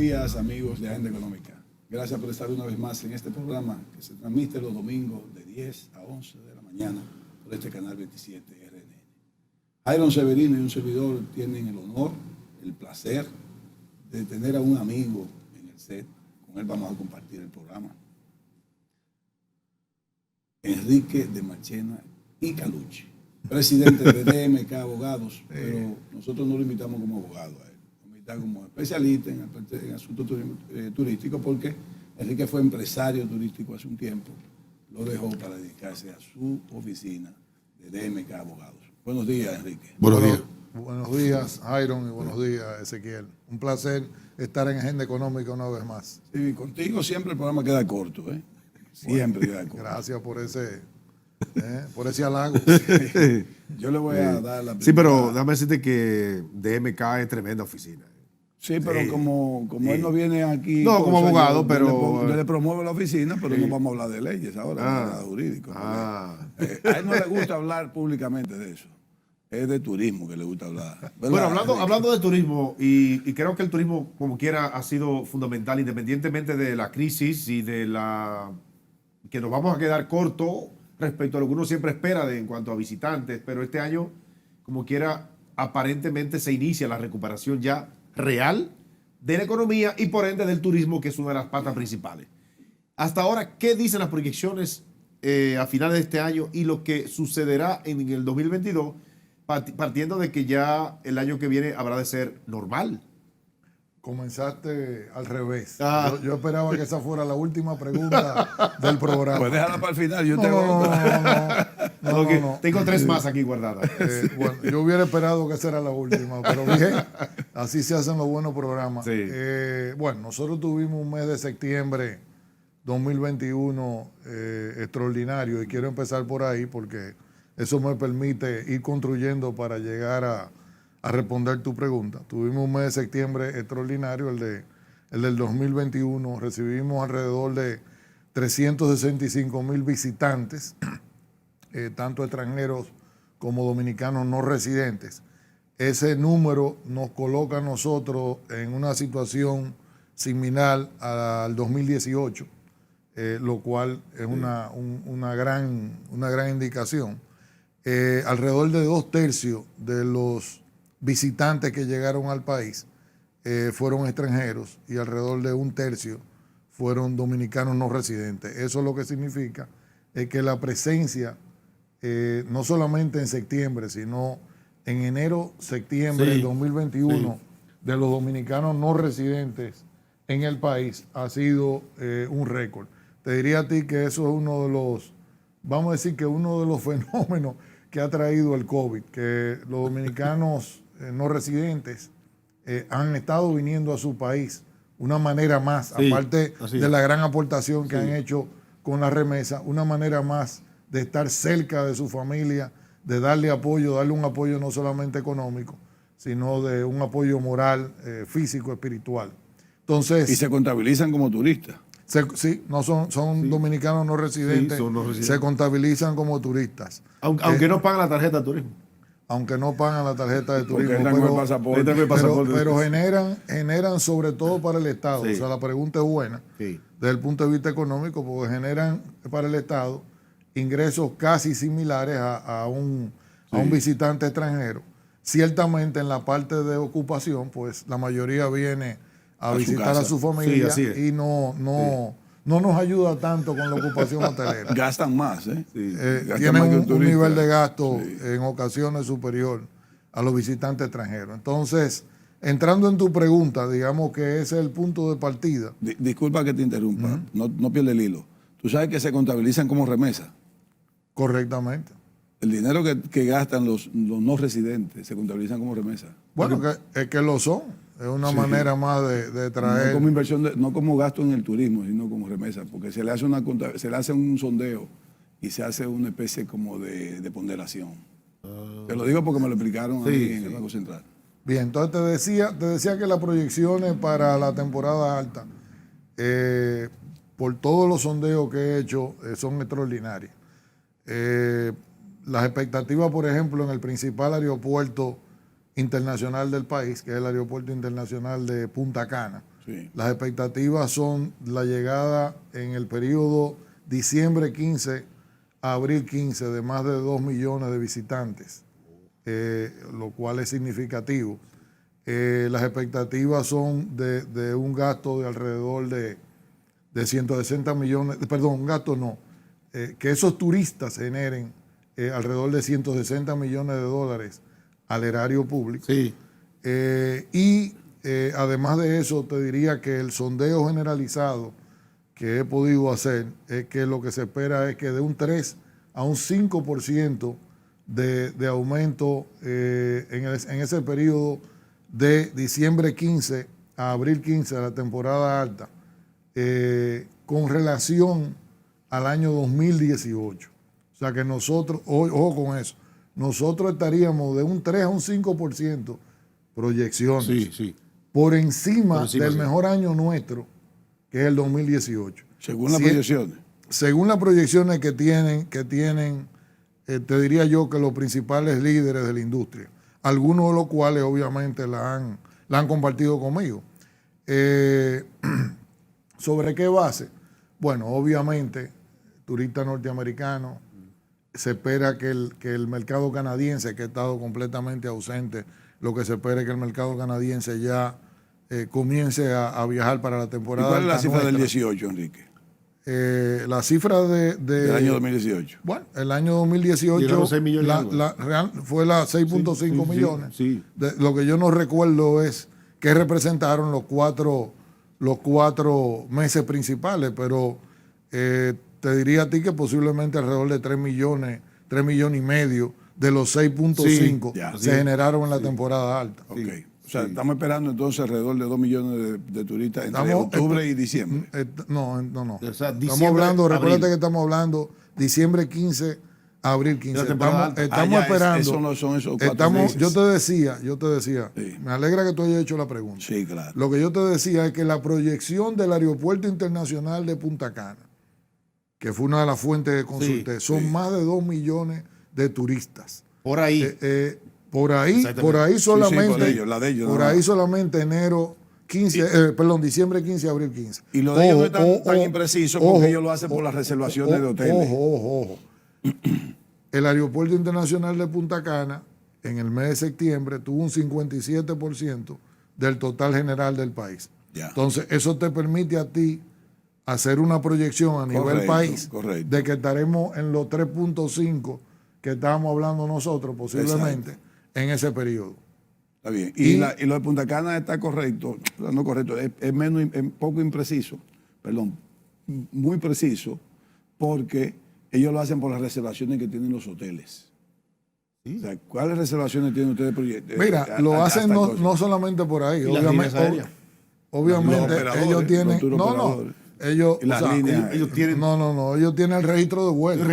días, amigos de Agenda Económica. Gracias por estar una vez más en este programa que se transmite los domingos de 10 a 11 de la mañana por este canal 27 RNN. Iron Severino y un servidor tienen el honor, el placer de tener a un amigo en el set. Con él vamos a compartir el programa. Enrique de Marchena y Calucci, presidente de DMK Abogados, pero nosotros no lo invitamos como abogado a él, lo invitamos como especialista en asuntos turísticos, porque Enrique fue empresario turístico hace un tiempo, lo dejó para dedicarse a su oficina de DMK Abogados. Buenos días, Enrique. Buenos días. Buenos días, Iron, y buenos días, Ezequiel. Un placer estar en Agenda Económica una vez más. Sí, contigo siempre el programa queda corto, ¿eh? Siempre queda corto. Gracias por ese halago. Yo le voy a dar la primera. Sí, pero déjame decirte que DMK es tremenda oficina. Sí, pero como él no viene aquí... No, como abogado, yo pero... le promueve la oficina, pero no vamos a hablar de leyes ahora, vamos a hablar de jurídico. A él no le gusta hablar públicamente de eso. Es de turismo que le gusta hablar. Bueno, hablando de turismo, y creo que el turismo, como quiera, ha sido fundamental, independientemente de la crisis y de la... que nos vamos a quedar cortos respecto a lo que uno siempre espera en cuanto a visitantes, pero este año, como quiera, aparentemente se inicia la recuperación ya real de la economía y por ende del turismo, que es una de las patas principales. Hasta ahora, ¿qué dicen las proyecciones a finales de este año y lo que sucederá en el 2022, partiendo de que ya el año que viene habrá de ser normal? Comenzaste al revés. Yo esperaba que esa fuera la última pregunta del programa. Pues déjala para el final, yo no. Tengo tres más aquí guardadas. Bueno, yo hubiera esperado que esa era la última, pero bien, así se hacen los buenos programas. Sí. Bueno, nosotros tuvimos un mes de septiembre 2021 extraordinario, y quiero empezar por ahí porque eso me permite ir construyendo para llegar a responder tu pregunta. Tuvimos un mes de septiembre extraordinario, el del 2021. Recibimos alrededor de 365,000 visitantes, tanto extranjeros como dominicanos no residentes. Ese número nos coloca a nosotros en una situación similar al 2018, lo cual es una gran indicación. Alrededor de 2/3 de los visitantes que llegaron al país fueron extranjeros y alrededor de 1/3 fueron dominicanos no residentes. Eso lo que significa es que la presencia, no solamente en septiembre, sino en enero, septiembre del 2021, de los dominicanos no residentes en el país ha sido un récord. Te diría a ti que eso es uno de los, vamos a decir que uno de los fenómenos que ha traído el COVID, que los dominicanos no residentes han estado viniendo a su país una manera más, aparte de la gran aportación que han hecho con la remesa, una manera más de estar cerca de su familia, de darle un apoyo no solamente económico, sino de un apoyo moral, físico, espiritual. Entonces, y se contabilizan como turistas. Sí, no son dominicanos no residentes, se contabilizan como turistas. Aunque no pagan la tarjeta de turismo. Aunque no pagan la tarjeta de turismo, pero generan sobre todo para el Estado. O sea, la pregunta es buena desde el punto de vista económico, porque generan para el Estado ingresos casi similares a un visitante extranjero. Ciertamente en la parte de ocupación, pues la mayoría viene a visitar a su familia y no nos ayuda tanto con la ocupación hotelera. Gastan más, Tienen un nivel de gasto en ocasiones superior a los visitantes extranjeros. Entonces, entrando en tu pregunta, digamos que ese es el punto de partida. Disculpa que te interrumpa, no pierda el hilo. ¿Tú sabes que se contabilizan como remesa? Correctamente. El dinero que gastan los no residentes se contabilizan como remesa. Bueno, es que lo son. Es una manera más de traer. No como inversión, no como gasto en el turismo, sino como remesa, porque se le hace un sondeo y se hace una especie como de ponderación. Te lo digo porque me lo explicaron ahí en el Banco Central. Bien, entonces te decía que las proyecciones para la temporada alta, por todos los sondeos que he hecho, son extraordinarias. Las expectativas, por ejemplo, en el principal aeropuerto internacional del país, que es el Aeropuerto Internacional de Punta Cana, Sí. Las expectativas son la llegada en el periodo diciembre 15 a abril 15 de más de 2 millones de visitantes, lo cual es significativo. Las expectativas son de un gasto de alrededor de 160 millones, perdón, un gasto no, que esos turistas generen alrededor de 160 millones de dólares al erario público. Sí. Además de eso, te diría que el sondeo generalizado que he podido hacer es que lo que se espera es que de un 3 a un 5% de aumento en ese periodo de diciembre 15 a abril 15 de la temporada alta, con relación al año 2018. O sea que nosotros, ojo con eso, nosotros estaríamos de un 3 a un 5% proyecciones. Sí, sí. Por encima del sí. mejor año nuestro, que es el 2018. Según las proyecciones. Según las proyecciones que tienen, te diría yo que los principales líderes de la industria, algunos de los cuales obviamente la han compartido conmigo. ¿Sobre qué base? Bueno, obviamente, turista norteamericano, se espera que el mercado canadiense, que ha estado completamente ausente, lo que se espera es que el mercado canadiense ya comience a viajar para la temporada. ¿Y cuál es la cifra del nuestra. 18, Enrique? La cifra Del año 2018. Bueno, el año 2018 6 millones fue la 6.5 millones. Sí. Lo que yo no recuerdo es qué representaron los cuatro meses principales, pero te diría a ti que posiblemente alrededor de 3 millones y medio de los 6.5 se generaron en la temporada alta. Ok. O sea, estamos esperando entonces alrededor de 2 millones de turistas entre octubre y diciembre. No. O sea, Estamos hablando, abril. recuérdate que estamos hablando diciembre 15, abril 15. Estamos esperando. Eso no son esos 4 meses. Yo te decía, Sí. me alegra que tú hayas hecho la pregunta. Sí, claro. Lo que yo te decía es que la proyección del Aeropuerto Internacional de Punta Cana, que fue una de las fuentes que consulté, son más de 2 millones de turistas. Por ahí. Por ahí solamente, por ahí solamente enero 15, diciembre 15, abril 15. Y lo de ellos no es tan impreciso porque ellos lo hacen por las reservaciones de hoteles. Ojo. El Aeropuerto Internacional de Punta Cana en el mes de septiembre tuvo un 57% del total general del país. Ya. Entonces, eso te permite a ti hacer una proyección a nivel país de que estaremos en los 3.5 que estábamos hablando nosotros posiblemente en ese periodo. Está bien. Y lo de Punta Cana está correcto, no correcto, es poco impreciso, perdón, muy preciso, porque ellos lo hacen por las reservaciones que tienen los hoteles. ¿Sí? O sea, ¿cuáles reservaciones tienen ustedes? Mira, lo hacen no solamente por ahí, obviamente ellos tienen... Ellos tienen el registro de vuelo.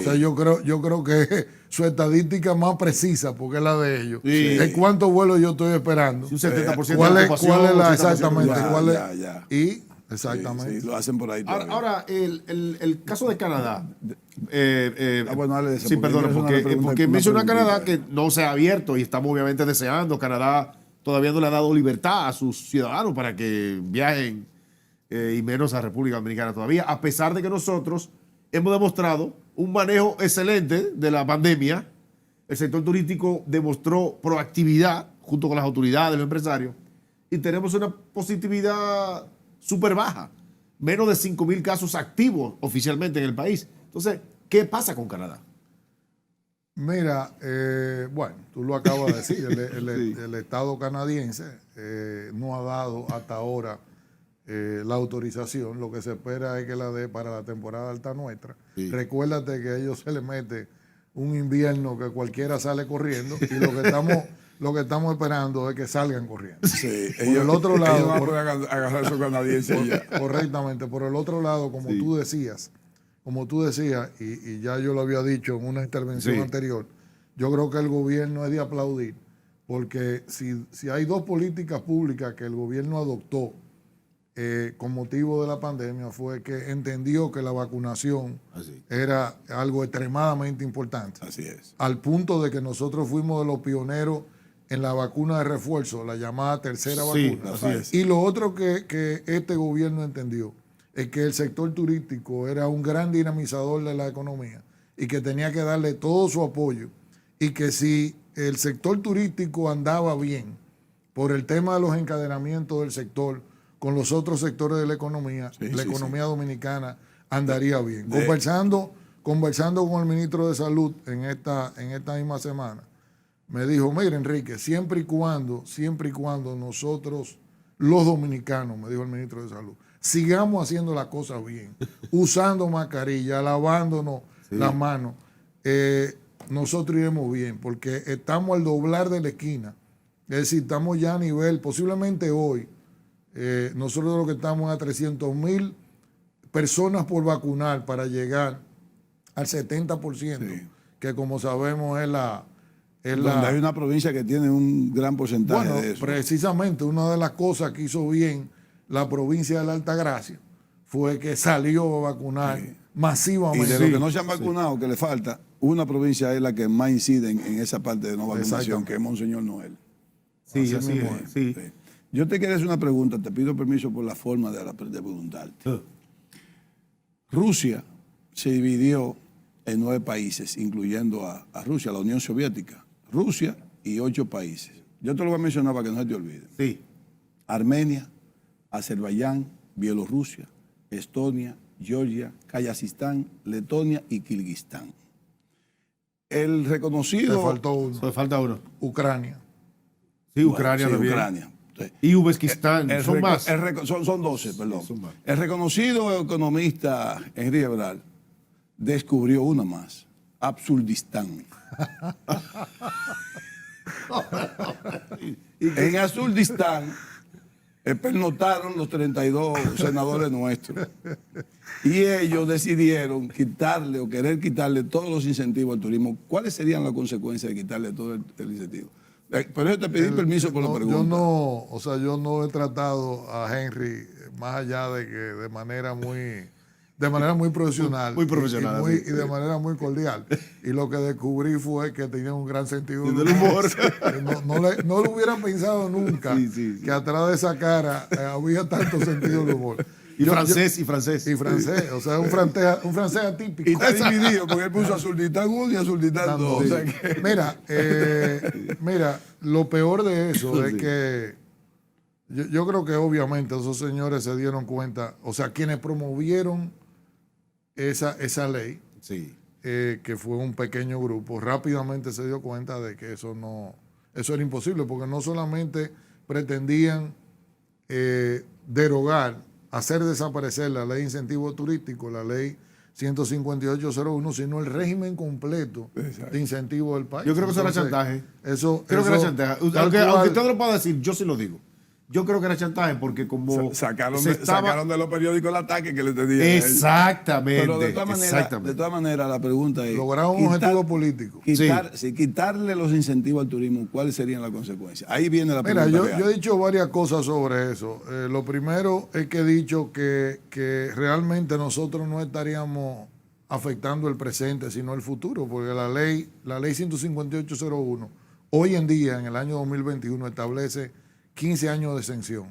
O sea, yo creo que su estadística más precisa, porque es la de ellos, es cuántos vuelos yo estoy esperando. Un 70% ¿Cuál de es la exactamente? Sí, lo hacen por ahí todavía. Ahora, el caso de Canadá. Bueno, dale de eso, sí, perdón, porque menciona Canadá que no se ha abierto y estamos obviamente deseando. Canadá todavía no le ha dado libertad a sus ciudadanos para que viajen. Y menos a República Dominicana todavía, a pesar de que nosotros hemos demostrado un manejo excelente de la pandemia. El sector turístico demostró proactividad junto con las autoridades, los empresarios, y tenemos una positividad súper baja, menos de 5,000 casos activos oficialmente en el país. Entonces, ¿qué pasa con Canadá? Mira, bueno, tú lo acabas de decir, el Estado canadiense no ha dado hasta ahora la autorización. Lo que se espera es que la dé para la temporada alta nuestra. Sí. Recuérdate que a ellos se les mete un invierno que cualquiera sale corriendo y lo que estamos esperando es que salgan corriendo. Sí, por el otro lado, ellos van a agarrar a esos canadienses ya. Correctamente. Por el otro lado, como tú decías, y ya yo lo había dicho en una intervención anterior, yo creo que el gobierno es de aplaudir, porque si hay dos políticas públicas que el gobierno adoptó con motivo de la pandemia, fue que entendió que la vacunación era algo extremadamente importante. Así es. Al punto de que nosotros fuimos de los pioneros en la vacuna de refuerzo, la llamada tercera Sí, vacuna. así es. Y lo otro que este gobierno entendió es que el sector turístico era un gran dinamizador de la economía y que tenía que darle todo su apoyo, y que si el sector turístico andaba bien por el tema de los encadenamientos del sector con los otros sectores de la economía, la economía dominicana andaría bien. Conversando con el ministro de Salud en esta misma semana, me dijo, mira, Enrique, siempre y cuando nosotros, los dominicanos, me dijo el ministro de Salud, sigamos haciendo las cosas bien, usando mascarilla, lavándonos las manos, nosotros iremos bien, porque estamos al doblar de la esquina. Es decir, estamos ya a nivel, posiblemente hoy, nosotros lo que estamos a 300,000 personas por vacunar para llegar al 70%, que como sabemos es donde hay una provincia que tiene un gran porcentaje de eso. Precisamente una de las cosas que hizo bien la provincia de la Altagracia fue que salió a vacunar masivamente. Y de los que no se han vacunado, que le falta, una provincia es la que más incide en esa parte de no vacunación, que es Monseñor Noel. Sí, así es. Sí. Yo te quiero hacer una pregunta, te pido permiso por la forma de preguntarte. Rusia se dividió en 9 países, incluyendo a Rusia, la Unión Soviética. Rusia y 8 países. Yo te lo voy a mencionar para que no se te olvide. Sí. Armenia, Azerbaiyán, Bielorrusia, Estonia, Georgia, Kazajistán, Letonia y Kirguistán. El reconocido... Le falta uno. Ucrania. Sí, Ucrania también. Ucrania. Y Uzbekistán. Son más. Son 12, perdón. Son más. El reconocido economista Henry Ebral descubrió una más. Absurdistán. En Absurdistán pernotaron los 32 senadores nuestros. Y ellos decidieron querer quitarle todos los incentivos al turismo. ¿Cuáles serían las consecuencias de quitarle todo el incentivo? Por eso te pedí permiso por la pregunta. Yo no he tratado a Henry más allá de que de manera muy profesional. Muy profesional. Y de manera muy cordial. Y lo que descubrí fue que tenía un gran sentido del humor. No lo hubiera pensado nunca que atrás de esa cara había tanto sentido del humor. Y francés. Y francés, o sea, un francés atípico. Y está dividido, porque él puso Absurdistán 1 y Absurdistán 2. O sea que... Mira, lo peor de eso es que yo creo que obviamente esos señores se dieron cuenta, o sea, quienes promovieron esa ley, que fue un pequeño grupo, rápidamente se dio cuenta de que eso era imposible, porque no solamente pretendían derogar, hacer desaparecer la ley de incentivo turístico, la ley 158.01, sino el régimen completo de incentivo del país. Yo creo que eso era chantaje. Creo que era chantaje. Aunque usted lo pueda decir, yo sí lo digo. Yo creo que era chantaje porque como... Sacaron de los periódicos el ataque que le tenían. Exactamente. Pero de todas maneras, la pregunta es... Lograron un objetivo político. Quitarle los incentivos al turismo, ¿cuáles serían las consecuencias? Ahí viene la pregunta. Mira, yo he dicho varias cosas sobre eso. Lo primero es que he dicho que realmente nosotros no estaríamos afectando el presente, sino el futuro, porque la ley 158.01, hoy en día, en el año 2021, establece 15 años de exención.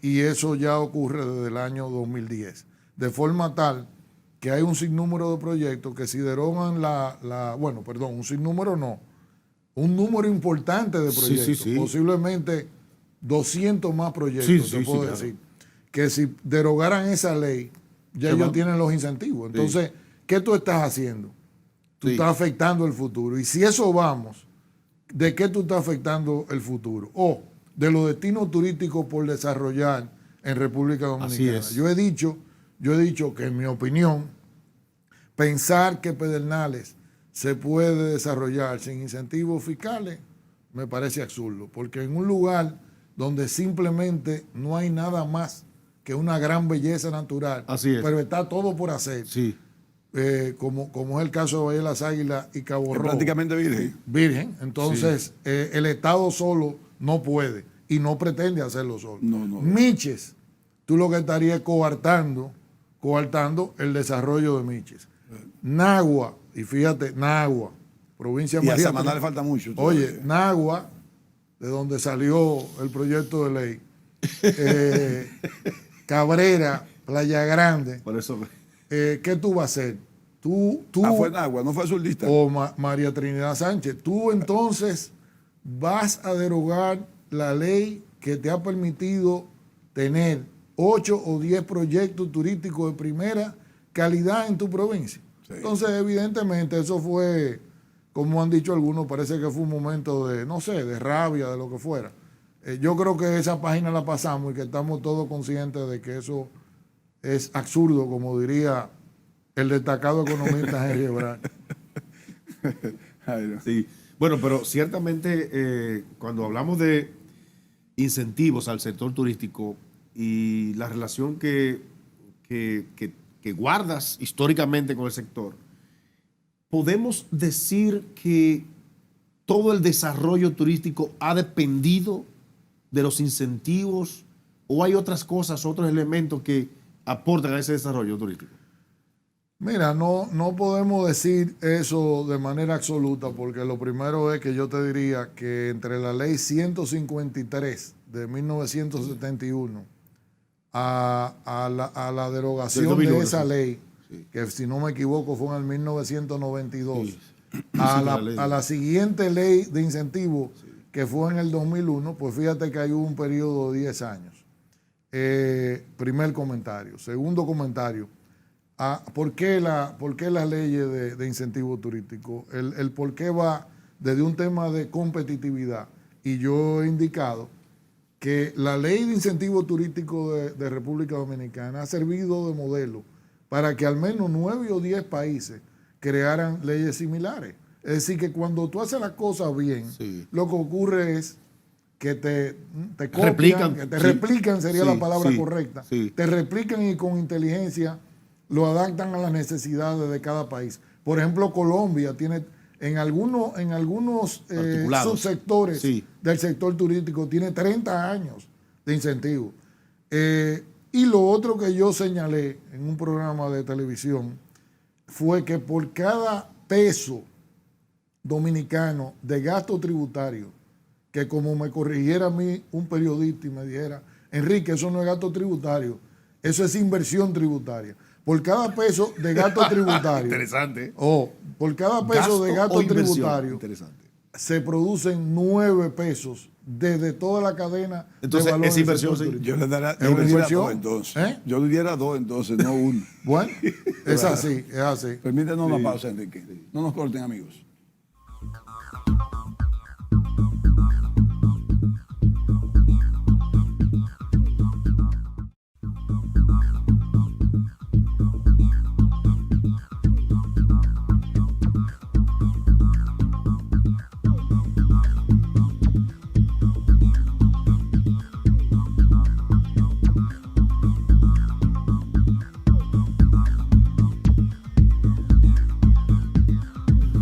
Y eso ya ocurre desde el año 2010. De forma tal que hay un sinnúmero de proyectos que si derogan un número importante de proyectos, posiblemente 200 más proyectos, te puedo decir, que si derogaran esa ley, ya ellos tienen los incentivos. Entonces, ¿qué tú estás haciendo? Tú estás afectando el futuro. Y si eso vamos, ¿de qué tú estás afectando el futuro? O de los destinos turísticos por desarrollar en República Dominicana. Yo he dicho que, en mi opinión, pensar que Pedernales se puede desarrollar sin incentivos fiscales me parece absurdo, porque en un lugar donde simplemente no hay nada más que una gran belleza natural, pero está todo por hacer. Como es el caso de Valle de las Águilas y Cabo Rojo. Prácticamente virgen. Entonces, el Estado solo no puede y no pretende hacerlo solo. Miches, tú lo que estarías coartando el desarrollo de Miches. Nagua, y fíjate, Nagua, provincia Y a María Samaná le Trinidad. falta mucho. Oye, todavía. Nagua, de donde salió el proyecto de ley, Cabrera, Playa Grande, Por eso. ¿qué tú vas a hacer? Tú Fue en agua, no fue azulista. o María Trinidad Sánchez, tú entonces vas a derogar la ley que te ha permitido tener 8 o 10 proyectos turísticos de primera calidad en tu provincia. Sí. Entonces, evidentemente, eso fue, como han dicho algunos, parece que fue un momento de, no sé, de rabia, de lo que fuera. Yo creo que esa página la pasamos y que estamos todos conscientes de que eso es absurdo, como diría el destacado economista Henry Ebrard. Ay, no. Sí. Bueno, pero ciertamente cuando hablamos de incentivos al sector turístico y la relación que guardas históricamente con el sector, podemos decir que todo el desarrollo turístico ha dependido de los incentivos o hay otras cosas, otros elementos que aportan a ese desarrollo turístico. Mira, no podemos decir eso de manera absoluta, porque lo primero es que yo te diría que entre la ley 153 de 1971 a la derogación Del 2001, de esa sí. ley, Sí. que si no me equivoco fue en el 1992, Sí. a, Sí, la, la ley. a la siguiente ley de incentivo, que fue en el 2001, pues fíjate que hay un periodo de 10 años. Primer comentario. Segundo comentario. ¿Por qué las leyes de incentivo turístico? El por qué va desde un tema de competitividad. Y yo he indicado que la ley de incentivo turístico de República Dominicana ha servido de modelo para que al menos 9 o 10 países crearan leyes similares. Es decir, que cuando tú haces las cosas bien, Sí. lo que ocurre es que te copian, Replican, que te sí. replican sería Sí, la palabra sí, correcta. sí. Te replican y con inteligencia lo adaptan a las necesidades de cada país. Por ejemplo, Colombia tiene en algunos Articulados. subsectores Sí. del sector turístico, tiene 30 años de incentivo. Y lo otro que yo señalé en un programa de televisión fue que por cada peso dominicano de gasto tributario, que como me corrigiera a mí un periodista y me dijera, Enrique, eso no es gasto tributario, eso es inversión tributaria. Por cada peso de gasto tributario, Interesante. por cada peso de gasto o inversión. tributario, Interesante. se producen 9 pesos desde toda la cadena Entonces, de valor esa del inversión, sector sí. turístico. Yo le ¿Es una diera inversión? 2 entonces. ¿Eh? Yo le diera 2 entonces, no 1. Bueno, es así, es así. Permítanos una pausa, Enrique. No nos corten, amigos.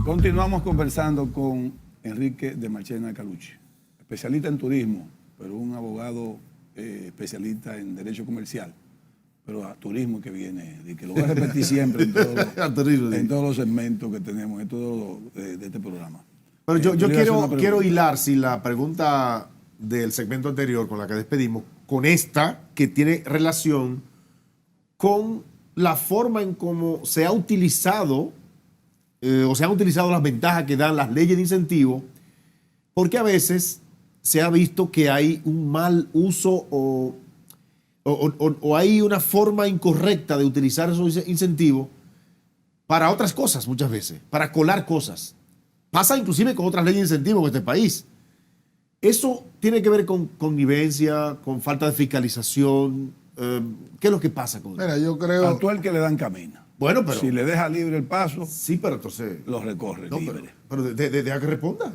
Continuamos conversando con Enrique de Marchena Calucci, especialista en turismo, pero un abogado especialista en derecho comercial, pero a turismo que viene, y que lo voy a repetir siempre en A turismo, sí. en todos los segmentos que tenemos, en todo de este programa. Pero yo le iba a hacer una pregunta. quiero hilar si la pregunta del segmento anterior con la que despedimos, con esta que tiene relación con la forma en cómo se ha utilizado o se han utilizado las ventajas que dan las leyes de incentivo, porque a veces se ha visto que hay un mal uso o hay una forma incorrecta de utilizar esos incentivos para otras cosas muchas veces, para colar cosas. Pasa inclusive con otras leyes de incentivo en este país. Eso tiene que ver con connivencia, con falta de fiscalización. ¿Qué es lo que pasa con eso? Mira, yo creo... A todo el que le dan camina. Bueno, pero... Si le deja libre el paso, Sí, pero entonces... lo recorre No, libre. pero deja que responda.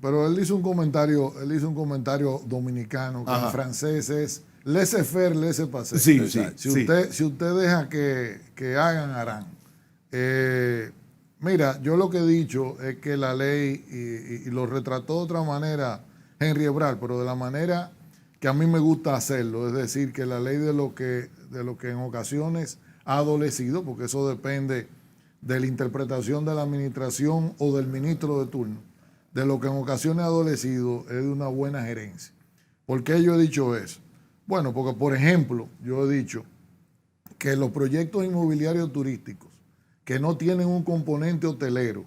Pero él hizo un comentario dominicano que Ajá. en francés es laissez-faire, laissez-passer. Sí, Exacto. sí, Si usted deja que hagan, harán. Mira, yo lo que he dicho es que la ley, y lo retrató de otra manera Henry Ebrard, pero de la manera que a mí me gusta hacerlo, es decir, que la ley de lo que en ocasiones ha adolecido, porque eso depende de la interpretación de la administración o del ministro de turno, de lo que en ocasiones ha adolecido es de una buena gerencia. ¿Por qué yo he dicho eso? Bueno, porque por ejemplo, yo he dicho que los proyectos inmobiliarios turísticos que no tienen un componente hotelero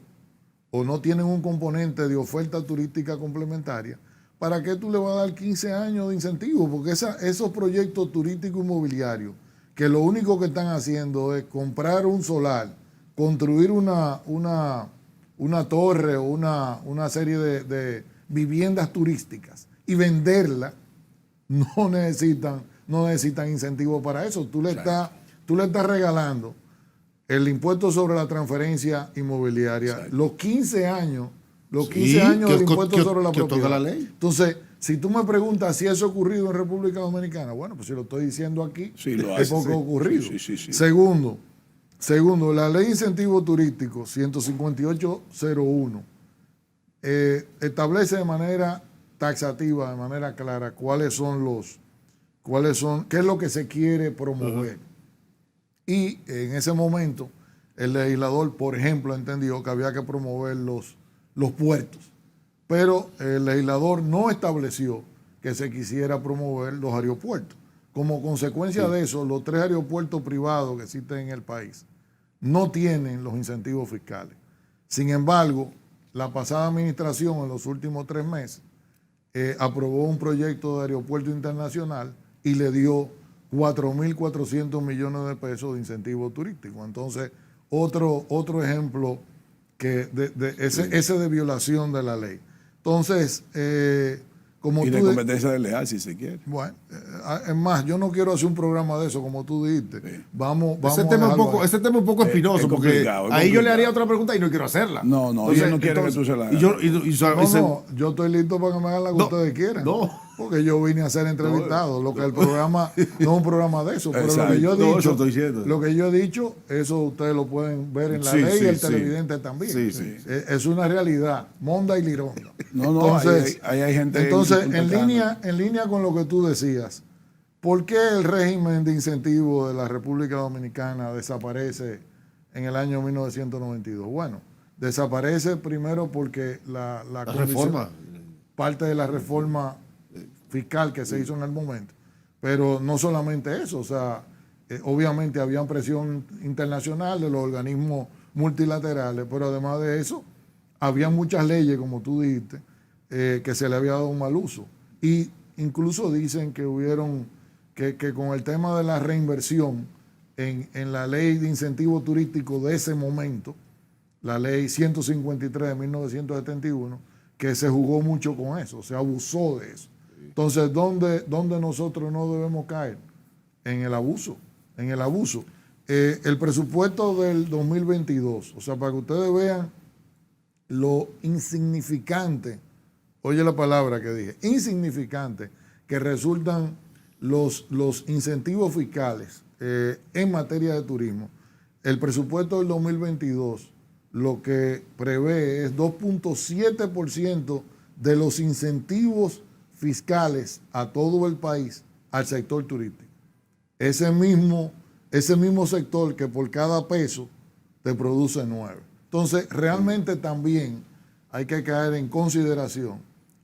o no tienen un componente de oferta turística complementaria, ¿para qué tú le vas a dar 15 años de incentivo? Porque esos proyectos turísticos inmobiliarios, que lo único que están haciendo es comprar un solar, construir una torre o una serie de viviendas turísticas y venderla, no necesitan incentivos para eso. Tú le estás regalando el impuesto sobre la transferencia inmobiliaria, exacto, los 15 años del impuesto sobre la propiedad. La ley. Entonces, si tú me preguntas si eso ha ocurrido en República Dominicana, bueno, pues si lo estoy diciendo aquí, es porque ha ocurrido. Sí. Segundo, la ley de incentivos turísticos 158.01 establece de manera taxativa, de manera clara, qué es lo que se quiere promover. Y en ese momento, el legislador, por ejemplo, entendió que había que promover los puertos, pero el legislador no estableció que se quisiera promover los aeropuertos. Como consecuencia de eso, los 3 aeropuertos privados que existen en el país no tienen los incentivos fiscales. Sin embargo, la pasada administración, en los últimos 3 meses, aprobó un proyecto de aeropuerto internacional y le dio 4.400 millones de pesos de incentivos turísticos. Entonces, otro ejemplo ese de violación de la ley. Entonces, como y de competencia desleal, si se quiere. Bueno, es más, yo no quiero hacer un programa de eso, como tú dijiste. Sí. Vamos ese tema es un poco espinoso, porque ahí yo le haría otra pregunta y no quiero hacerla. No, entonces, no quiero que tú se la hagas. Yo estoy listo para que me hagan la que ustedes quieran. Porque yo vine a ser entrevistado. Lo que el programa no es un programa de eso. Pero lo que yo he dicho, eso ustedes lo pueden ver en la ley y el televidente también. Es una realidad, monda y lironda. Entonces, ahí hay gente. Entonces, en línea con lo que tú decías, ¿por qué el régimen de incentivo de la República Dominicana desaparece en el año 1992? Bueno, desaparece primero porque la reforma, parte de la reforma fiscal que se hizo en el momento, pero no solamente eso, o sea, obviamente había presión internacional de los organismos multilaterales, pero además de eso, había muchas leyes, como tú dijiste, que se le había dado un mal uso. Y incluso dicen que que con el tema de la reinversión en la ley de incentivo turístico de ese momento, la ley 153 de 1971, que se jugó mucho con eso, se abusó de eso. Entonces, ¿dónde nosotros no debemos caer? En el abuso. El presupuesto del 2022, o sea, para que ustedes vean lo insignificante, oye la palabra que dije, insignificante, que resultan los incentivos fiscales en materia de turismo. El presupuesto del 2022 lo que prevé es 2.7% de los incentivos fiscales a todo el país al sector turístico. Ese mismo sector que por cada peso te produce 9. Entonces, realmente también hay que caer en consideración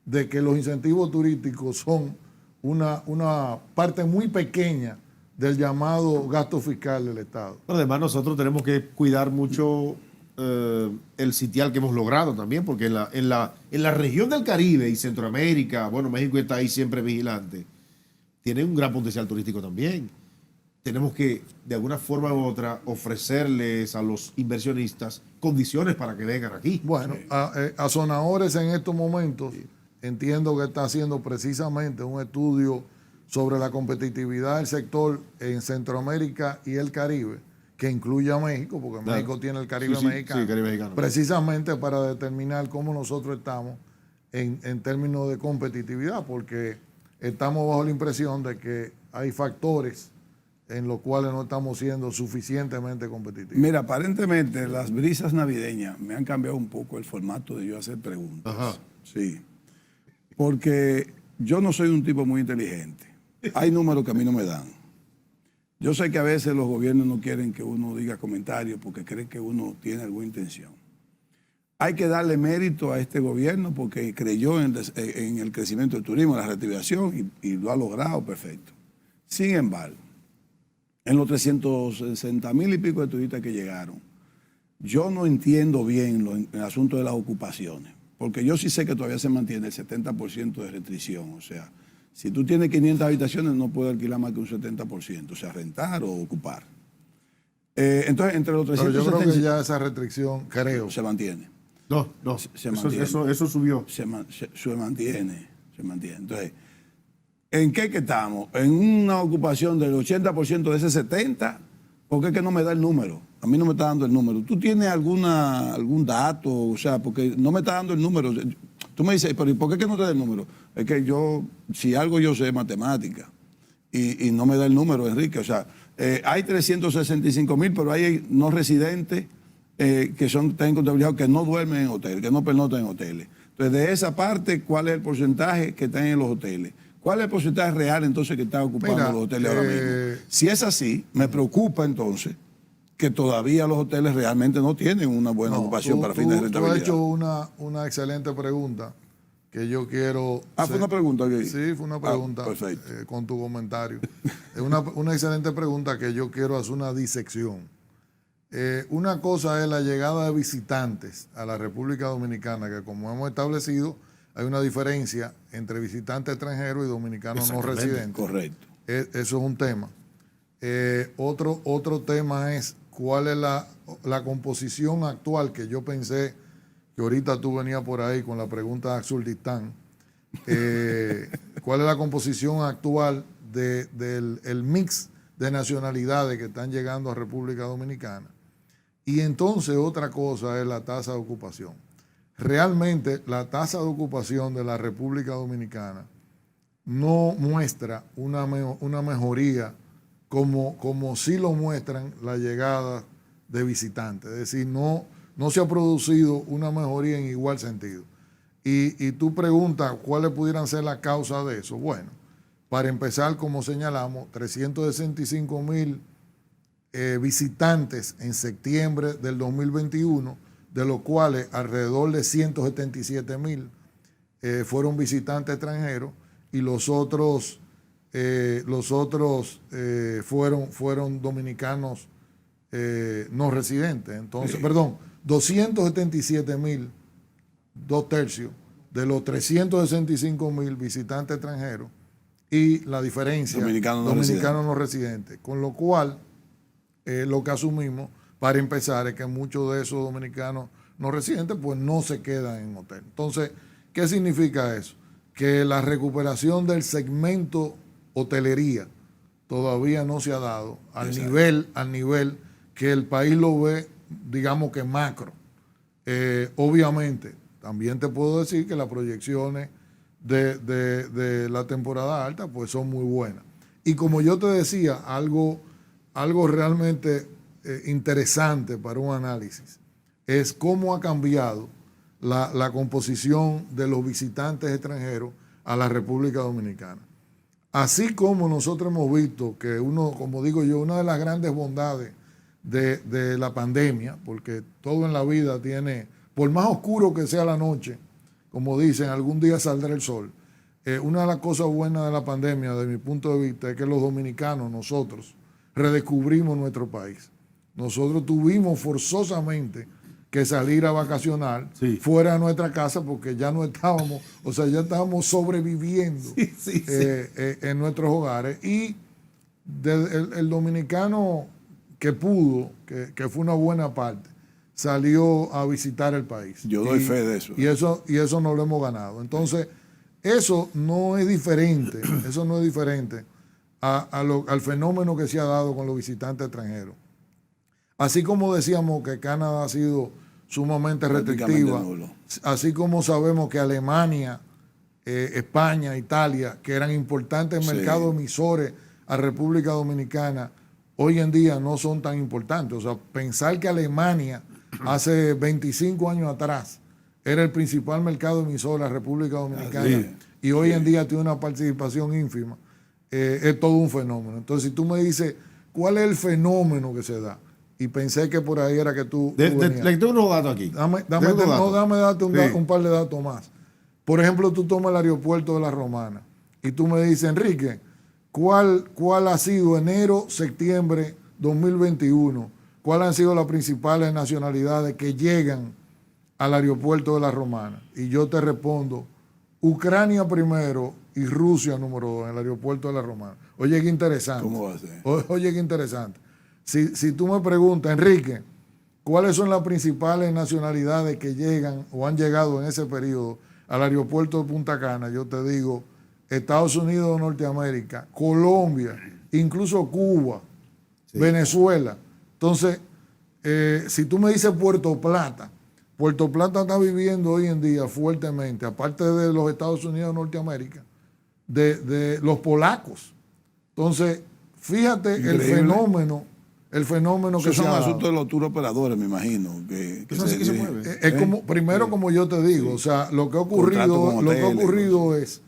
de que los incentivos turísticos son una parte muy pequeña del llamado gasto fiscal del Estado. Pero además nosotros tenemos que cuidar mucho el sitial que hemos logrado también, porque en la región del Caribe y Centroamérica, bueno, México está ahí siempre vigilante, tiene un gran potencial turístico también. Tenemos que, de alguna forma u otra, ofrecerles a los inversionistas condiciones para que vengan aquí. Bueno, a Zonahores en estos momentos, entiendo que está haciendo precisamente un estudio sobre la competitividad del sector en Centroamérica y el Caribe, que incluye a México, porque claro, México tiene el Caribe mexicano, sí, Caribe mexicano, precisamente para determinar cómo nosotros estamos en términos de competitividad, porque estamos bajo la impresión de que hay factores en los cuales no estamos siendo suficientemente competitivos. Mira, aparentemente las brisas navideñas me han cambiado un poco el formato de yo hacer preguntas. Ajá. Sí, porque yo no soy un tipo muy inteligente. Hay números que a mí no me dan. Yo sé que a veces los gobiernos no quieren que uno diga comentarios porque creen que uno tiene alguna intención. Hay que darle mérito a este gobierno porque creyó en el crecimiento del turismo, en la reactivación y lo ha logrado perfecto. Sin embargo, en los 360,000 y pico de turistas que llegaron, yo no entiendo bien el asunto de las ocupaciones, porque yo sí sé que todavía se mantiene el 70% de restricción, o sea, si tú tienes 500 habitaciones no puedes alquilar más que un 70%, o sea, rentar o ocupar. Entonces, entre los 370... Pero yo creo que ya esa restricción, creo. Se mantiene. No, Se mantiene. Eso subió. Se mantiene. Entonces, ¿en qué que estamos? En una ocupación del 80% de ese 70%, porque es que no me da el número. A mí no me está dando el número. ¿Tú tienes algún dato? O sea, porque no me está dando el número. Tú me dices, pero ¿y por qué que no te da el número? Es que si algo yo sé es matemática y no me da el número, Enrique. O sea, hay 365,000, pero hay no residentes que están contabilizados que no duermen en hoteles, que no pernoctan en hoteles. Entonces, de esa parte, ¿cuál es el porcentaje que está en los hoteles? ¿Cuál es el porcentaje real entonces que está ocupando los hoteles ahora mismo? Si es así, me preocupa entonces que todavía los hoteles realmente no tienen una buena ocupación para fines de rentabilidad. Tú has hecho una excelente pregunta que yo quiero... ¿Fue una pregunta? Okay. Sí, fue una pregunta con tu comentario. Es una excelente pregunta que yo quiero hacer una disección. Una cosa es la llegada de visitantes a la República Dominicana, que como hemos establecido, hay una diferencia entre visitantes extranjeros y dominicanos no residentes. Correcto. Eso es un tema. Otro tema es cuál es la composición actual, que yo pensé que ahorita tú venías por ahí con la pregunta de Absurdistán. ¿Cuál es la composición actual del mix de nacionalidades que están llegando a República Dominicana? Y entonces otra cosa es la tasa de ocupación. Realmente la tasa de ocupación de la República Dominicana no muestra una mejoría como sí lo muestran la llegada de visitantes. Es decir, no se ha producido una mejoría en igual sentido. Y tú preguntas cuáles pudieran ser las causas de eso. Bueno, para empezar, como señalamos, 365,000 visitantes en septiembre del 2021, de los cuales alrededor de 177,000 fueron visitantes extranjeros y los otros fueron dominicanos no residentes. Entonces, 277,000, 2/3 de los 365,000 visitantes extranjeros y la diferencia dominicanos no residentes. Con lo cual, lo que asumimos para empezar es que muchos de esos dominicanos no residentes pues no se quedan en hotel. Entonces, ¿qué significa eso? Que la recuperación del segmento hotelería todavía no se ha dado al nivel que el país lo ve, digamos que macro. Obviamente, también te puedo decir que las proyecciones de la temporada alta pues son muy buenas. Y como yo te decía, algo realmente interesante para un análisis es cómo ha cambiado la composición de los visitantes extranjeros a la República Dominicana. Así como nosotros hemos visto que como digo yo, una de las grandes bondades de la pandemia, porque todo en la vida tiene, por más oscuro que sea la noche, como dicen, algún día saldrá el sol. Una de las cosas buenas de la pandemia, de mi punto de vista, es que los dominicanos, nosotros, redescubrimos nuestro país. Nosotros tuvimos forzosamente que salir a vacacionar fuera de nuestra casa porque ya no estábamos, o sea, ya estábamos sobreviviendo en nuestros hogares. Y el dominicano que pudo, que fue una buena parte, salió a visitar el país. Yo doy fe de eso. Y eso no lo hemos ganado. Entonces, eso no es diferente, al fenómeno que se ha dado con los visitantes extranjeros. Así como decíamos que Canadá ha sido sumamente restrictiva, así como sabemos que Alemania, España, Italia, que eran importantes mercados emisores a República Dominicana, hoy en día no son tan importantes. O sea, pensar que Alemania hace 25 años atrás era el principal mercado emisor de la República Dominicana y hoy en día tiene una participación ínfima, es todo un fenómeno. Entonces, si tú me dices cuál es el fenómeno que se da. Y pensé que por ahí era que tú venías. Le tengo unos datos aquí. Dame darte Sí. un par de datos más. Por ejemplo, tú tomas el aeropuerto de La Romana y tú me dices, Enrique, ¿cuál ha sido enero, septiembre 2021? ¿Cuáles han sido las principales nacionalidades que llegan al aeropuerto de La Romana? Y yo te respondo, Ucrania primero y Rusia número 2 en el aeropuerto de La Romana. Oye, qué interesante. ¿Cómo va a ser? Oye, qué interesante. Si tú me preguntas, Enrique, ¿cuáles son las principales nacionalidades que llegan o han llegado en ese periodo al aeropuerto de Punta Cana? Yo te digo, Estados Unidos de Norteamérica, Colombia, incluso Cuba, Sí. Venezuela. Entonces, si tú me dices Puerto Plata está viviendo hoy en día fuertemente, aparte de los Estados Unidos de Norteamérica, de los polacos. Entonces, fíjate Increíble. el fenómeno que Esos se son ha dado. asuntos de los tour operadores, me imagino. Que Eso así que se mueve. Es como, primero, como yo te digo, o sea, lo que ha Contrato ocurrido, con hoteles,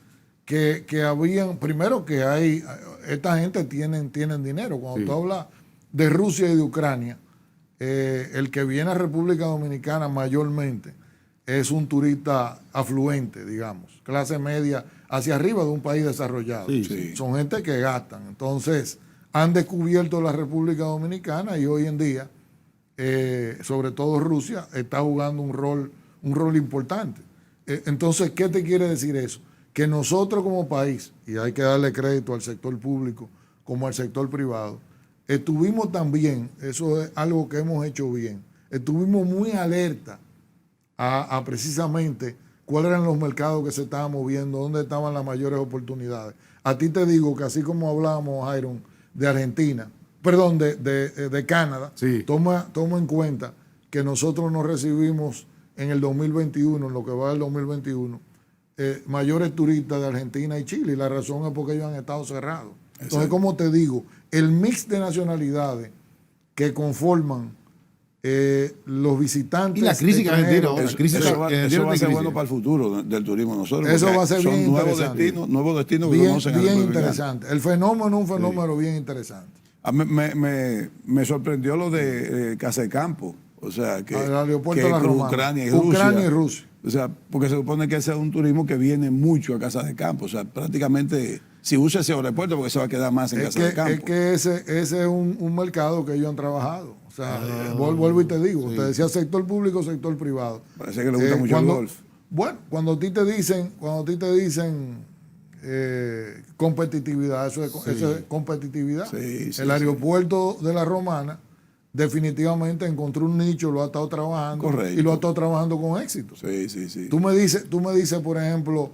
es que habían, primero que hay, esta gente tienen dinero. Cuando tú hablas de Rusia y de Ucrania, el que viene a República Dominicana mayormente es un turista afluente, digamos, clase media hacia arriba de un país desarrollado. Sí. Son gente que gastan. Entonces, han descubierto la República Dominicana y hoy en día, sobre todo Rusia, está jugando un rol importante. Entonces, ¿qué te quiere decir eso? Que nosotros como país, y hay que darle crédito al sector público como al sector privado, estuvimos también, eso es algo que hemos hecho bien, estuvimos muy alerta a precisamente cuáles eran los mercados que se estaban moviendo, dónde estaban las mayores oportunidades. A ti te digo que así como hablábamos, Iron, de Argentina, perdón, de Canadá, Sí. toma en cuenta que nosotros nos recibimos en el 2021, en lo que va del 2021, mayores turistas de Argentina y Chile, y la razón es porque ellos han estado cerrados. Entonces, como te digo, el mix de nacionalidades que conforman los visitantes. Y la crisis que Argentina, extranjeros, la crisis Eso va a ser crisis. bueno para el futuro del turismo. Nosotros, Eso porque va a ser son bien nuevos interesante. nuevos destinos que bien, conocen a la bien República interesante. El fenómeno es un fenómeno bien interesante. A mí me sorprendió lo de Casa de Campo. O sea, que, El aeropuerto que de La con Romana. Ucrania y Rusia. O sea, porque se supone que ese es un turismo que viene mucho a Casa de Campo. O sea, prácticamente, si usa ese aeropuerto, porque se va a quedar más en Casa de Campo. Es que ese es un mercado que ellos han trabajado. O sea, vuelvo y te digo, te decía sector público, sector privado. Parece que le gusta mucho el golf. Bueno, cuando a ti te dicen competitividad, eso es competitividad. Sí, El aeropuerto de La Romana definitivamente encontró un nicho, lo ha estado trabajando. Correcto. Y lo ha estado trabajando con éxito. Sí. Tú me dices, por ejemplo,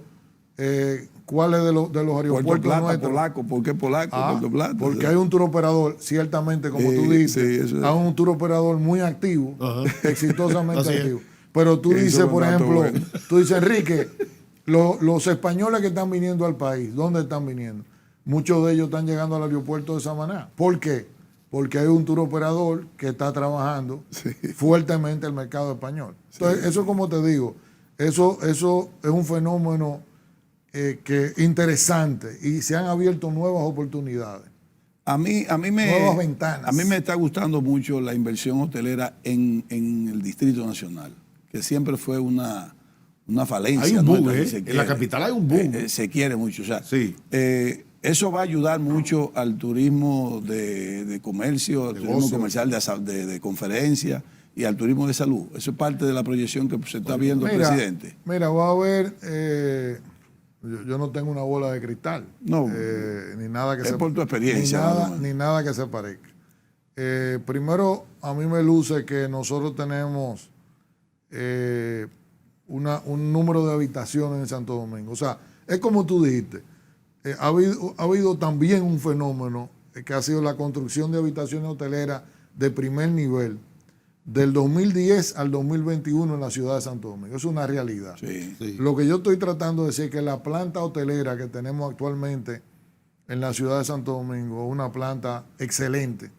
cuáles de los aeropuertos Puerto Plata, nuestros. polaco. ¿Por qué polaco? Puerto Plata. Porque hay un tour operador, ciertamente, como tú Sí, dices, eso es. hay un tour operador muy activo, exitosamente Así es. activo. Pero tú Eso dices, es un por dato ejemplo, bueno. tú dices, Enrique, los españoles que están viniendo al país, ¿dónde están viniendo? Muchos de ellos están llegando al aeropuerto de Samaná. ¿Por qué? Porque hay un tour operador que está trabajando fuertemente el mercado español. Entonces, eso, como te digo, eso es un fenómeno que interesante y se han abierto nuevas oportunidades. Nuevas ventanas. A mí me está gustando mucho la inversión hotelera en el Distrito Nacional, que siempre fue una falencia. Hay un boom, nuestra, ¿eh? si se En quiere. la capital hay un boom. Se quiere mucho. O sea, Sí. eso va a ayudar mucho al turismo de comercio, al turismo Negocio. comercial de conferencia y al turismo de salud. Eso es parte de la proyección que se está viendo el presidente. Mira, va a haber, yo no tengo una bola de cristal, No. ni nada que Es por tu experiencia, nada más. ni nada que se parezca. Primero, a mí me luce que nosotros tenemos un número de habitaciones en Santo Domingo. O sea, es como tú dijiste, ha habido también un fenómeno que ha sido la construcción de habitaciones hoteleras de primer nivel del 2010 al 2021 en la ciudad de Santo Domingo. Es una realidad. Sí. Lo que yo estoy tratando de decir es que la planta hotelera que tenemos actualmente en la ciudad de Santo Domingo es una planta excelente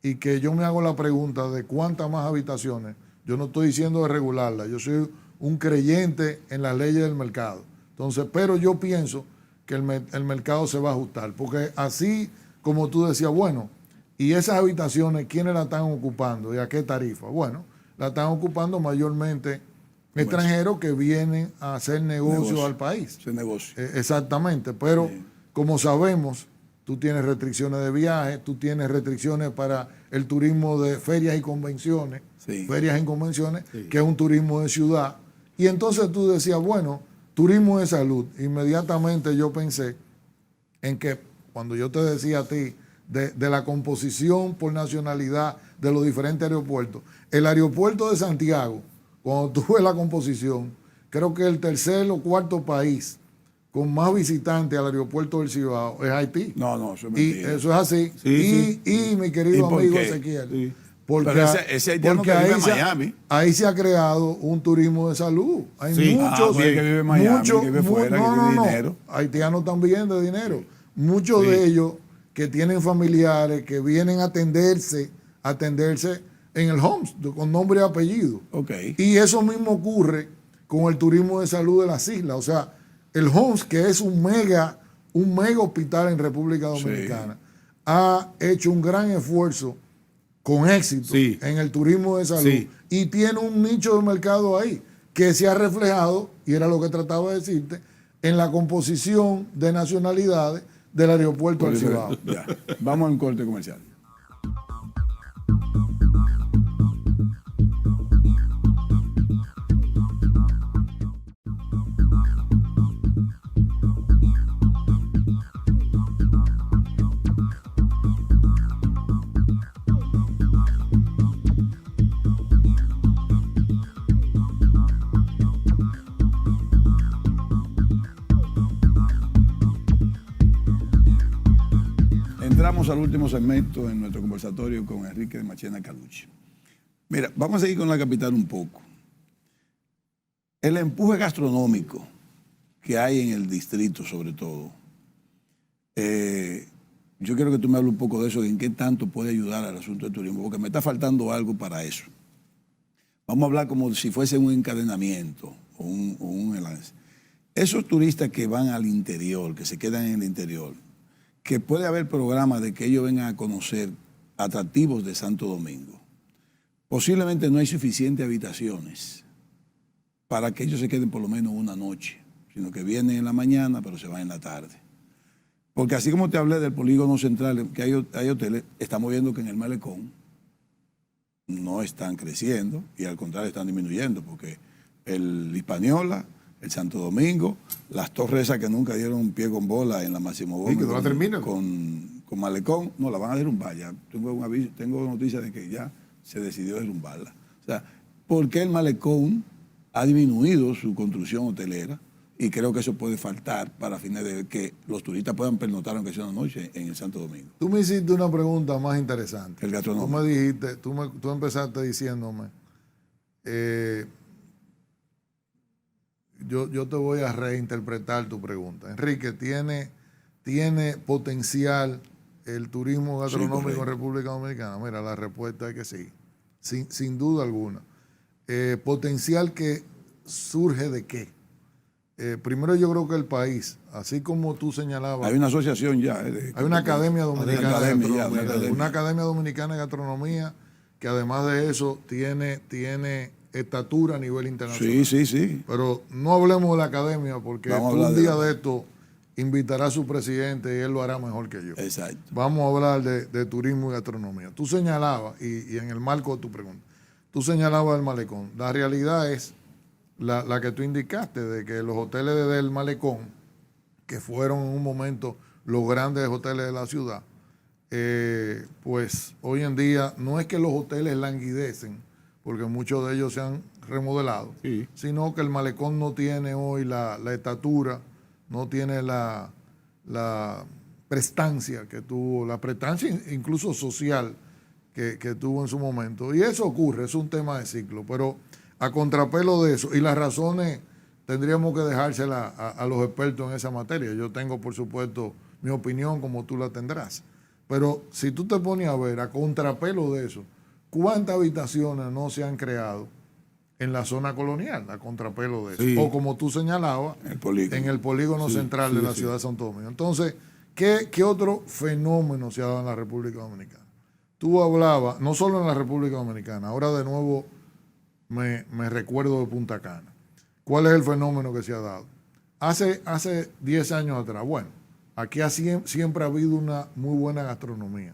y que yo me hago la pregunta de cuántas más habitaciones. Yo no estoy diciendo de regularla, yo soy un creyente en las leyes del mercado. Entonces, pero yo pienso que el mercado se va a ajustar, porque así como tú decías, bueno, Y esas habitaciones, ¿quiénes las están ocupando y a qué tarifa? Bueno, la están ocupando mayormente extranjeros que vienen a hacer negocio al país. Ese negocio. Exactamente, pero como sabemos, tú tienes restricciones de viaje, tú tienes restricciones para el turismo de ferias y convenciones, que es un turismo de ciudad. Y entonces tú decías, bueno, turismo de salud. Inmediatamente yo pensé en que cuando yo te decía a ti de la composición por nacionalidad de los diferentes aeropuertos, el aeropuerto de Santiago, cuando tú ves la composición, creo que el tercer o cuarto país con más visitantes al aeropuerto del Cibao es Haití. No, eso es Y mentira. eso es así. Y mi querido amigo Ezequiel, porque, pero ese haitiano que vive en Miami. Ahí se ha creado un turismo de salud. Hay muchos que vive en Miami, que vive fuera, que tiene dinero. Haitianos también de dinero. Muchos de ellos que tienen familiares que vienen a atenderse en el Homs, con nombre y apellido. Y eso mismo ocurre con el turismo de salud de las islas. O sea, el Homs, que es un mega hospital en República Dominicana, ha hecho un gran esfuerzo con éxito en el turismo de salud y tiene un nicho de mercado ahí que se ha reflejado, y era lo que trataba de decirte, en la composición de nacionalidades del aeropuerto del Cibao. Vamos a un corte comercial. Entramos al último segmento en nuestro conversatorio con Enrique de Machena Caluchi. Mira, vamos a seguir con la capital un poco. El empuje gastronómico que hay en el distrito, sobre todo, yo quiero que tú me hables un poco de eso, en qué tanto puede ayudar al asunto del turismo, porque me está faltando algo para eso. Vamos a hablar como si fuese un encadenamiento o un enlace. Esos turistas que van al interior, que se quedan en el interior, que puede haber programas de que ellos vengan a conocer atractivos de Santo Domingo. Posiblemente no hay suficientes habitaciones para que ellos se queden por lo menos una noche, sino que vienen en la mañana, pero se van en la tarde. Porque así como te hablé del polígono central, que hay hoteles, estamos viendo que en el Malecón no están creciendo y al contrario están disminuyendo, porque el Hispaniola, el Santo Domingo, las torres esas que nunca dieron un pie con bola en la Máximo Gómez, que no la terminan. Con Malecón, no, la van a derrumbar ya. Tengo noticias de que ya se decidió derrumbarla. O sea, ¿por qué el Malecón ha disminuido su construcción hotelera? Y creo que eso puede faltar para fines de que los turistas puedan pernoctar aunque sea una noche en el Santo Domingo. Tú me hiciste una pregunta más interesante. El gastronómico. Tú me dijiste, tú empezaste diciéndome, yo te voy a reinterpretar tu pregunta. Enrique, ¿tiene potencial el turismo gastronómico en República Dominicana? Mira, la respuesta es que sí, sin duda alguna. ¿Potencial que surge de qué? Primero yo creo que el país, así como tú señalabas... Hay una asociación ya. Hay una academia dominicana de gastronomía. Una academia dominicana de gastronomía que además de eso tiene estatura a nivel internacional. Sí. Pero no hablemos de la academia porque un día de esto invitará a su presidente y él lo hará mejor que yo. Exacto. Vamos a hablar de turismo y gastronomía. Tú señalabas, y en el marco de tu pregunta, tú señalabas el Malecón. La realidad es la que tú indicaste, de que los hoteles del Malecón, que fueron en un momento los grandes hoteles de la ciudad, pues hoy en día no es que los hoteles languidecen, porque muchos de ellos se han remodelado, sino que el Malecón no tiene hoy la estatura, no tiene la prestancia que tuvo, la prestancia incluso social que tuvo en su momento. Y eso ocurre, es un tema de ciclo, pero a contrapelo de eso, y las razones tendríamos que dejárselas a los expertos en esa materia. Yo tengo, por supuesto, mi opinión como tú la tendrás. Pero si tú te pones a ver, a contrapelo de eso, ¿cuántas habitaciones no se han creado en la zona colonial, a contrapelo de eso? Sí. O como tú señalabas, en el polígono central de la ciudad de Santo Domingo. Entonces, ¿qué otro fenómeno se ha dado en la República Dominicana? tú hablabas, no solo en la República Dominicana, ahora de nuevo me recuerdo de Punta Cana. ¿Cuál es el fenómeno que se ha dado? Hace 10 años atrás, bueno, aquí siempre ha habido una muy buena gastronomía,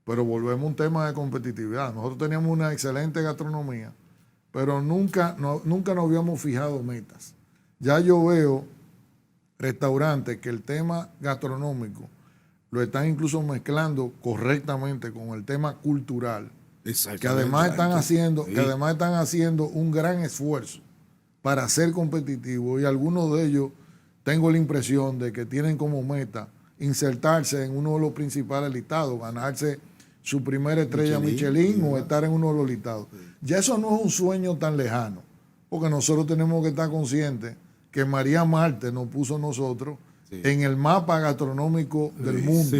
pero volvemos a un tema de competitividad. Nosotros teníamos una excelente gastronomía, pero nunca nos habíamos fijado metas. Ya yo veo restaurantes que el tema gastronómico lo están incluso mezclando correctamente con el tema cultural, que además están haciendo un gran esfuerzo para ser competitivos, y algunos de ellos tengo la impresión de que tienen como meta insertarse en uno de los principales listados, ganarse su primera estrella Michelin o estar en uno de los listados. Ya eso no es un sueño tan lejano, porque nosotros tenemos que estar conscientes que María Marte nos puso a nosotros en el mapa gastronómico del mundo.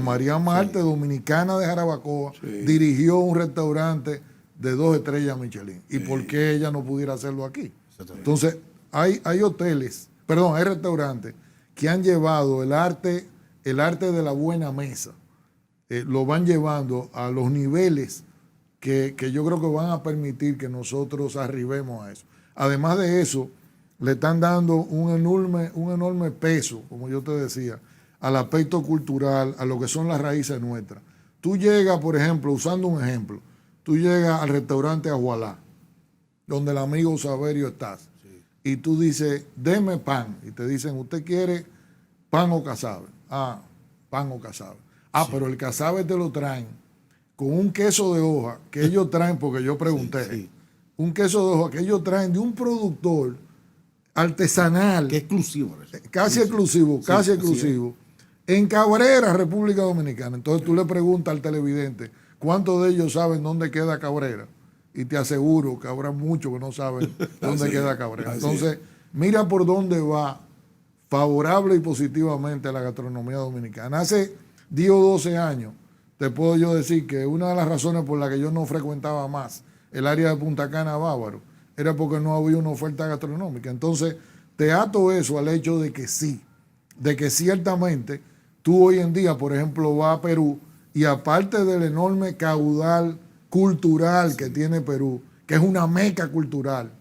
María Marte, dominicana de Jarabacoa, dirigió un restaurante de 2 estrellas Michelin. ¿Y por qué ella no pudiera hacerlo aquí? Entonces, hay restaurantes que han llevado el arte de la buena mesa, lo van llevando a los niveles que yo creo que van a permitir que nosotros arribemos a eso. Además de eso, le están dando un enorme peso, como yo te decía, al aspecto cultural, a lo que son las raíces nuestras. Tú llegas, por ejemplo, usando un ejemplo, tú llegas al restaurante Agualá, donde el amigo Saverio está, y tú dices, deme pan, y te dicen, ¿usted quiere pan o casabe? Ah, pan o casabe. Ah, pero el casabe te lo traen con un queso de hoja que ellos traen, porque yo pregunté, un queso de hoja que ellos traen de un productor artesanal. Qué exclusivo. Casi exclusivo. En Cabrera, República Dominicana. Entonces tú le preguntas al televidente, ¿cuántos de ellos saben dónde queda Cabrera? Y te aseguro que habrá muchos que no saben dónde queda Cabrera. Entonces, mira por dónde va favorable y positivamente a la gastronomía dominicana. Hace 10 o 12 años, te puedo yo decir que una de las razones por las que yo no frecuentaba más el área de Punta Cana Bávaro era porque no había una oferta gastronómica. Entonces, te ato eso al hecho de que sí, de que ciertamente tú hoy en día, por ejemplo, vas a Perú y aparte del enorme caudal cultural que tiene Perú, que es una meca cultural,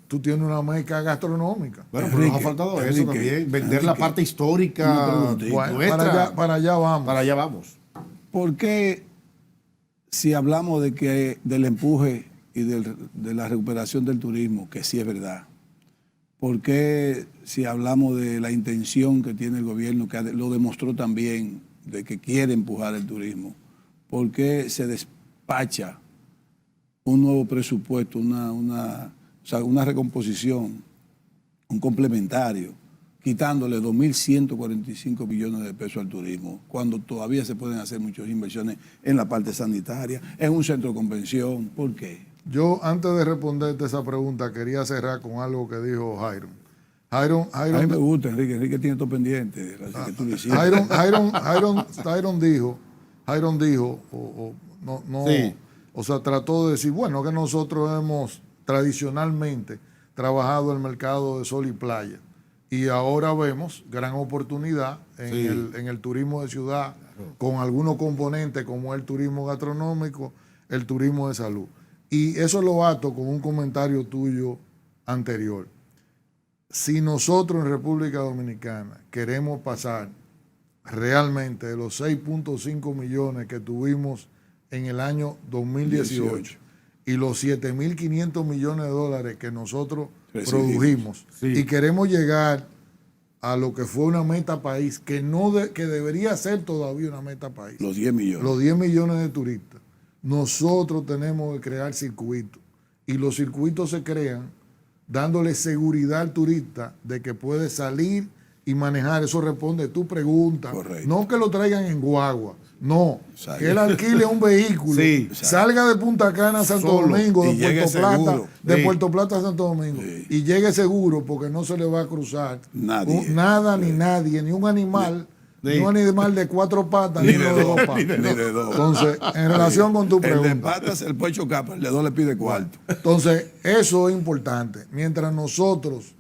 tú tienes una meca gastronómica. Bueno, pero nos ha faltado eso también, vender la parte histórica nuestra. Para allá vamos. Para allá vamos. ¿Por qué, si hablamos del empuje y de la recuperación del turismo, que sí es verdad, por qué, si hablamos de la intención que tiene el gobierno, que lo demostró también, de que quiere empujar el turismo, por qué se despacha un nuevo presupuesto, una recomposición, un complementario, quitándole 2.145 millones de pesos al turismo, cuando todavía se pueden hacer muchas inversiones en la parte sanitaria, en un centro de convención? ¿Por qué? Yo, antes de responderte esa pregunta, quería cerrar con algo que dijo Jairon. A mí me gusta, Enrique tiene todo pendiente. Así que tú lo hiciste. Jairon dijo, trató de decir, bueno, que nosotros hemos tradicionalmente trabajado el mercado de sol y playa, y ahora vemos gran oportunidad en el turismo de ciudad, con algunos componentes como el turismo gastronómico, el turismo de salud. Y eso lo ato con un comentario tuyo anterior. Si nosotros en República Dominicana queremos pasar realmente de los 6.5 millones que tuvimos en el año 2018 y los 7.500 millones de dólares que nosotros produjimos, y queremos llegar a lo que fue una meta país, que debería ser todavía una meta país, los 10 millones. Los 10 millones de turistas. Nosotros tenemos que crear circuitos, y los circuitos se crean dándole seguridad al turista de que puede salir y manejar. Eso responde a tu pregunta. Correcto. No que lo traigan en guagua, no, que él alquile un vehículo, salga de Punta Cana a Santo Domingo, de Puerto Plata a Santo Domingo, y llegue seguro, porque no se le va a cruzar nada ni nadie, ni un animal. Ni un animal de 4 patas, ni de 2 patas. Entonces, en relación con tu pregunta. El de patas el puede chocar, pero el de 2 le pide cuarto. Entonces, eso es importante. Mientras nosotros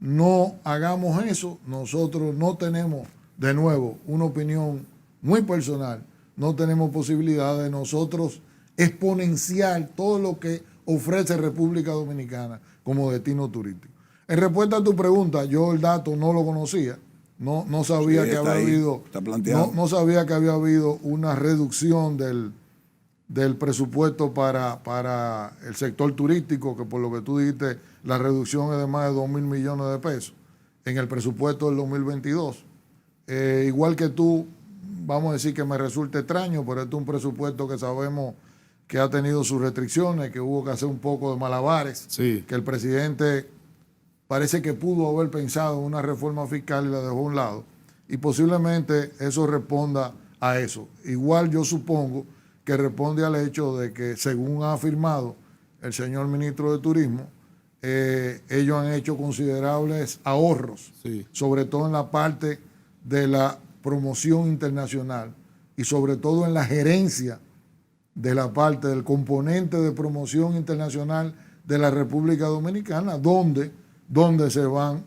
no hagamos eso, nosotros no tenemos, de nuevo, una opinión muy personal, no tenemos posibilidad de nosotros exponenciar todo lo que ofrece República Dominicana como destino turístico. En respuesta a tu pregunta, yo el dato no lo conocía, no sabía Sí, que había ahí, habido, está planteado. no sabía que había habido una reducción del presupuesto para el sector turístico, que por lo que tú dijiste, la reducción es de más de 2.000 millones de pesos en el presupuesto del 2022. Igual que tú, vamos a decir que me resulta extraño, pero este es un presupuesto que sabemos que ha tenido sus restricciones, que hubo que hacer un poco de malabares, Sí. que el presidente parece que pudo haber pensado en una reforma fiscal y la dejó a un lado, y posiblemente eso responda a eso. Igual yo supongo que responde al hecho de que, según ha afirmado el señor ministro de Turismo, ellos han hecho considerables ahorros, Sí. sobre todo en la parte de la promoción internacional y sobre todo en la gerencia de la parte del componente de promoción internacional de la República Dominicana, donde se van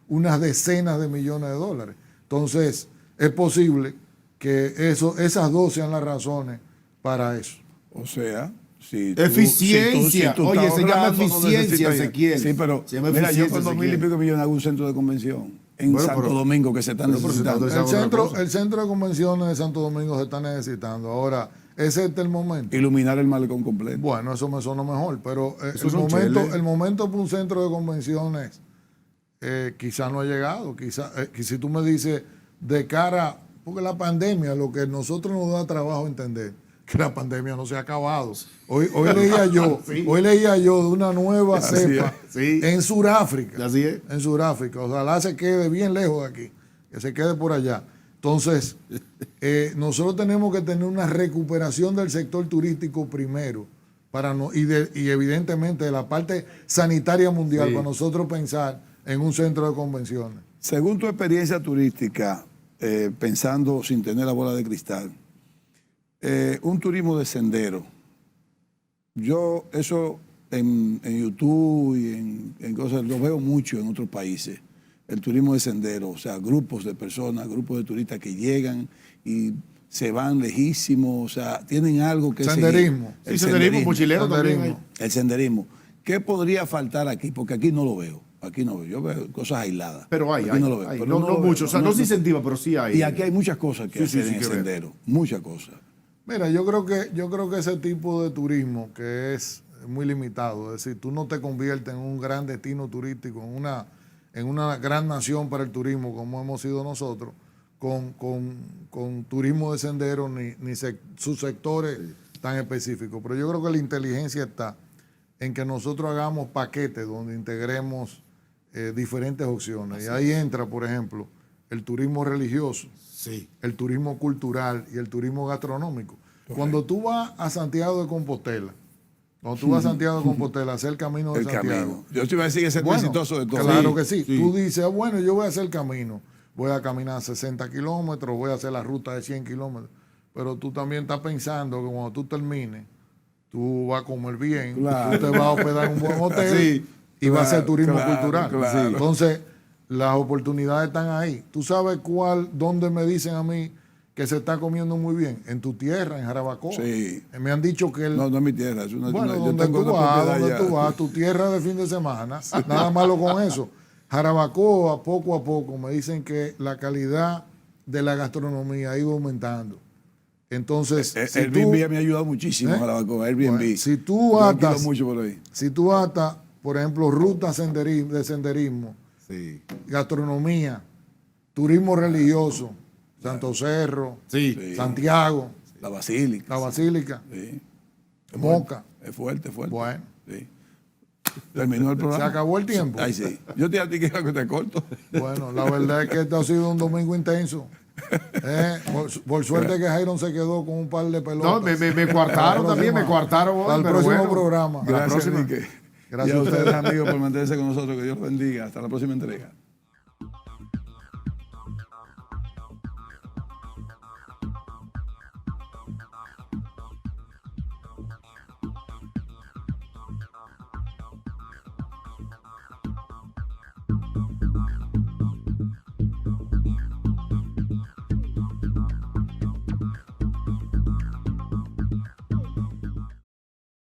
unas decenas de millones de dólares. Entonces, es posible que esas dos sean las razones para eso. O sea, si Eficiencia. Oye, se llama eficiencia, necesitas- Ezequiel. Sí, pero Se llama mira, yo eficiencia, con 2.000 y Ezequiel. pico millones hago un centro de convención en Bueno, Santo pero- Domingo que se están pero si necesitando. tanto esa otra cosa. El centro de convenciones de Santo Domingo se está necesitando. Ahora, ¿es este el momento? Iluminar el malecón completo. Bueno, eso me suena mejor, pero Eso son cheles. el momento para un centro de convenciones quizá no ha llegado. Quizá, que si tú me dices de cara, porque la pandemia, lo que a nosotros nos da trabajo entender, que la pandemia no se ha acabado. Hoy leía yo de una nueva Así cepa es, sí. en Sudáfrica. Así es. En Sudáfrica. Ojalá se quede bien lejos de aquí, que se quede por allá. Entonces, nosotros tenemos que tener una recuperación del sector turístico primero y evidentemente de la parte sanitaria mundial, Sí. para nosotros pensar en un centro de convenciones. Según tu experiencia turística, pensando sin tener la bola de cristal, un turismo de sendero, yo eso en YouTube y en cosas lo veo mucho en otros países, el turismo de sendero, o sea, grupos de personas, grupos de turistas que llegan y se van lejísimos, o sea, tienen algo que Senderismo. seguir. Sí, senderismo, mochilero también. Senderismo. El senderismo. ¿Qué podría faltar aquí? Porque aquí no lo veo. Aquí no veo. Yo veo cosas aisladas. Pero hay, Aquí no lo veo. hay. Pero No, lo no veo. mucho. O sea, no se incentiva, pero sí hay. Y aquí hay muchas cosas que Sí, hacer sí, en el que ver. sendero. Muchas cosas. Mira, yo creo que ese tipo de turismo que es muy limitado, es decir, tú no te conviertes en un gran destino turístico, en una gran nación para el turismo como hemos sido nosotros, con turismo de sendero ni sus sectores tan específicos. Pero yo creo que la inteligencia está en que nosotros hagamos paquetes donde integremos diferentes opciones. Y ahí entra, por ejemplo, el turismo religioso, Sí. el turismo cultural y el turismo gastronómico. Cuando tú vas a Santiago de Compostela, a hacer el camino de El Santiago. camino. Yo te iba a decir que es el más exitoso de todos. Claro Sí, que sí. sí. Tú dices, bueno, yo voy a hacer el camino. Voy a caminar 60 kilómetros, voy a hacer la ruta de 100 kilómetros. Pero tú también estás pensando que cuando tú termines, tú vas a comer bien, Claro. tú te vas a hospedar en un buen hotel Sí, y vas a hacer claro, turismo claro, cultural. claro. Sí. Entonces, las oportunidades están ahí. ¿Tú sabes dónde me dicen a mí que se está comiendo muy bien? En tu tierra, en Jarabacoa. Sí. Me han dicho que No, no es mi tierra. Es una, bueno, yo donde tengo tú una vas, propiedad allá. tu tierra de fin de semana, nada malo con eso. Jarabacoa, poco a poco, me dicen que la calidad de la gastronomía ha ido aumentando. Entonces, si Airbnb me ha ayudado muchísimo a Jarabacoa. Airbnb. bueno, si tú Yo alquilo atas, mucho por ahí. por ejemplo, rutas de senderismo, Sí. gastronomía, turismo religioso, Santo Cerro, Sí. Santiago, La Basílica. la Basílica, Sí. Moca. Es fuerte, fuerte. Bueno. Sí. Terminó el programa. Se acabó el tiempo. Ay, sí. Yo te dije que te corto. Bueno, la verdad es que este ha sido un domingo intenso. Por suerte que Jairon se quedó con un par de pelotas. No, me coartaron también, me coartaron hoy, Al pero próximo bueno. programa. Gracias, próxima. Enrique. Gracias y a a ustedes. ustedes, amigos, por mantenerse con nosotros. Que Dios los bendiga. Hasta la próxima entrega.